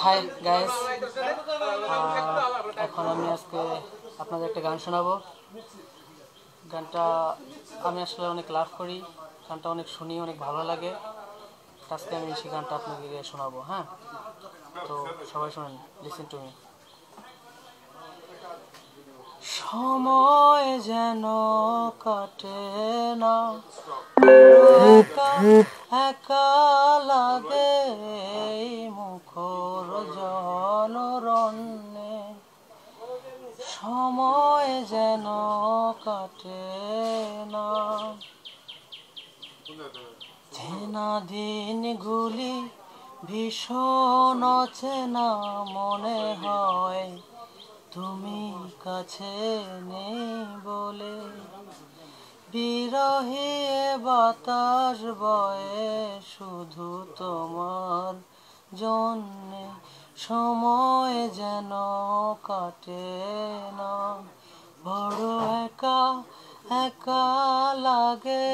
Hi guys, এখন আমি আজকে আপনাদের একটা গান শোনাবো। গানটা আমি আসলে অনেক লাভ করি, গানটা অনেক শুনি, অনেক ভালো লাগে। আজকে আমি সেই গানটা আপনাকে শোনাবো। হ্যাঁ, তো সবাই শোনেন, লিসেন টু মি। সময় যেন কাটে না, একা একা লাগে মুখর জনরণ্যে। সময় যেন কাটে না, চেনা দিনগুলি ভীষণ অচেনা মনে হয়, তুমি কাছে নেই বলে। বিরহী বাতাস বয়ে শুধু তোমার জন্যে, সময় যেন কাটে না, বড় একা একা লাগে